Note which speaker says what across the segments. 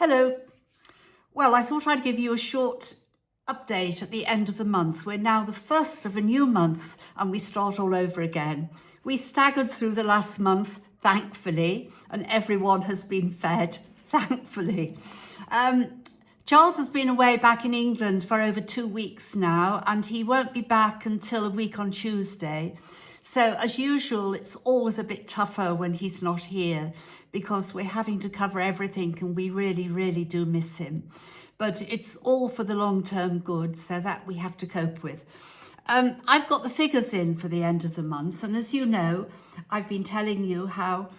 Speaker 1: Hello. Well, I thought I'd give you a short update at the end of the month. We're now the first of a new month and we start all over again. We staggered through the last month, thankfully, and everyone has been fed, thankfully. Charles has been away back in England for over 2 weeks now, and he won't be back until a week on Tuesday. So as usual, it's always a bit tougher when he's not here because we're having to cover everything and we really, really do miss him. But it's all for the long-term good, so that we have to cope with. I've got the figures in for the end of the month, and as you know, I've been telling you how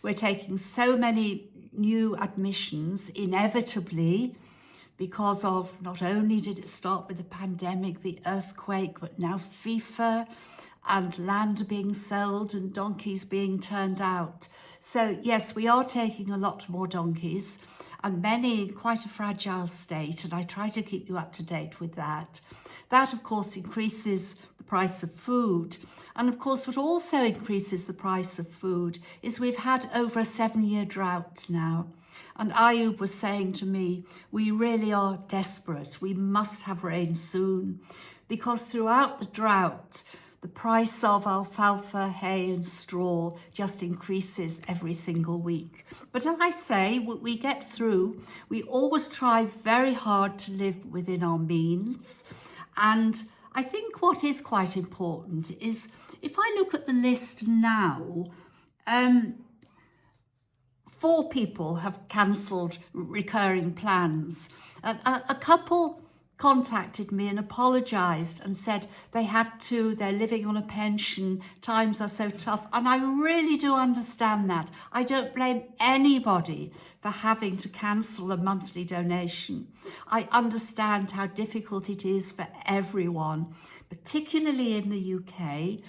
Speaker 1: we're taking so many new admissions inevitably because of not only did it start with the pandemic, the earthquake, but now FIFA and land being sold and donkeys being turned out. So yes, we are taking a lot more donkeys and many in quite a fragile state, and I try to keep you up to date with that. That of course increases the price of food, and of course what also increases the price of food is we've had over a 7-year drought now. And Ayub was saying to me, we really are desperate. We must have rain soon, because throughout the drought, the price of alfalfa, hay and straw just increases every single week. But as I say, we get through. We always try very hard to live within our means. And I think what is quite important is, if I look at the list now, 4 people have cancelled recurring plans. A couple contacted me and apologised and said they had to, they're living on a pension, times are so tough. And I really do understand that. I don't blame anybody for having to cancel a monthly donation. I understand how difficult it is for everyone, particularly in the UK,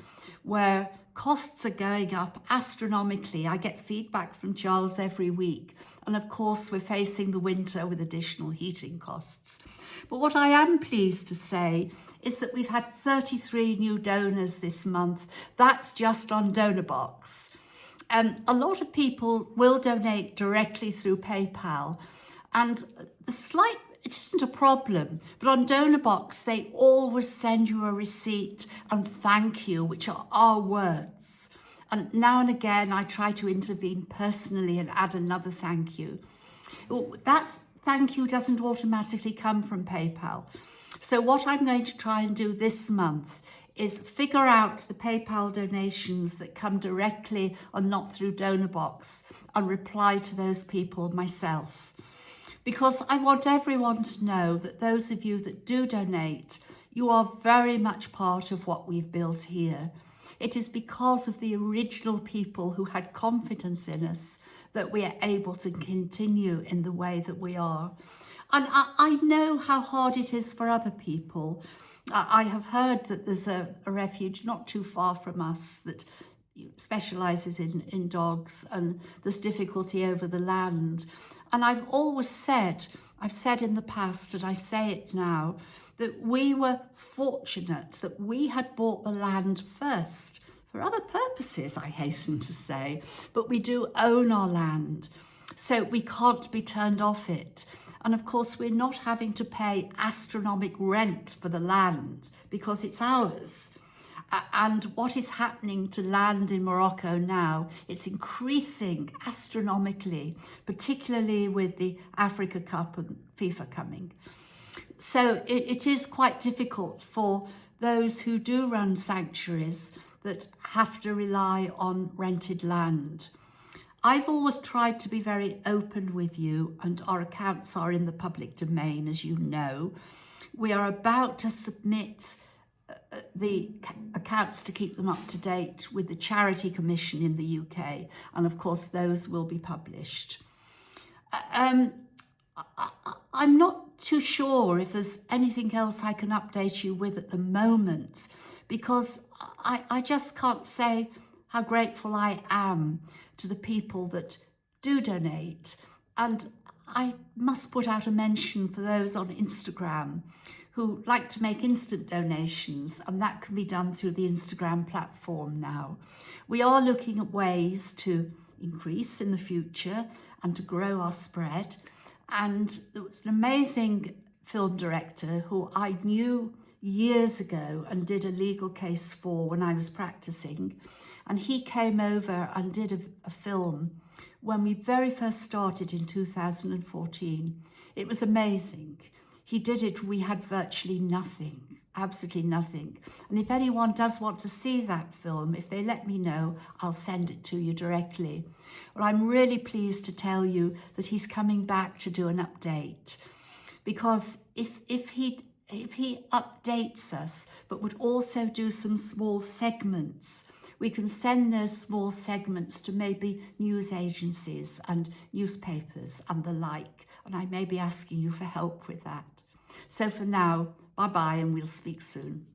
Speaker 1: where costs are going up astronomically. I get feedback from Charles every week. And of course, we're facing the winter with additional heating costs. But what I am pleased to say is that we've had 33 new donors this month. That's just on DonorBox. A lot of people will donate directly through PayPal. And it isn't a problem, but on DonorBox, they always send you a receipt and thank you, which are our words. And now and again, I try to intervene personally and add another thank you. That thank you doesn't automatically come from PayPal. So what I'm going to try and do this month is figure out the PayPal donations that come directly and not through DonorBox and reply to those people myself. Because I want everyone to know that those of you that do donate, you are very much part of what we've built here. It is because of the original people who had confidence in us that we are able to continue in the way that we are. And I know how hard it is for other people. I have heard that there's a refuge not too far from us that specialises in dogs, and there's difficulty over the land. And I've always said, I've said in the past and I say it now, that we were fortunate that we had bought the land first, for other purposes, I hasten to say, but we do own our land, so we can't be turned off it. And of course, we're not having to pay astronomical rent for the land because it's ours. And what is happening to land in Morocco now, it's increasing astronomically, particularly with the Africa Cup and FIFA coming. So it is quite difficult for those who do run sanctuaries that have to rely on rented land. I've always tried to be very open with you, and our accounts are in the public domain, as you know. We are about to submit the accounts to keep them up to date with the Charity Commission in the UK, and of course those will be published. I'm not too sure if there's anything else I can update you with at the moment, because I just can't say how grateful I am to the people that do donate. And I must put out a mention for those on Instagram who like to make instant donations, and that can be done through the Instagram platform now. We are looking at ways to increase in the future and to grow our spread. And there was an amazing film director who I knew years ago and did a legal case for when I was practicing. And he came over and did a film when we very first started in 2014. It was amazing. He did it, we had virtually nothing, absolutely nothing. And if anyone does want to see that film, if they let me know, I'll send it to you directly. Well, I'm really pleased to tell you that he's coming back to do an update, because if he updates us, but would also do some small segments, we can send those small segments to maybe news agencies and newspapers and the like. And I may be asking you for help with that. So for now, bye-bye, and we'll speak soon.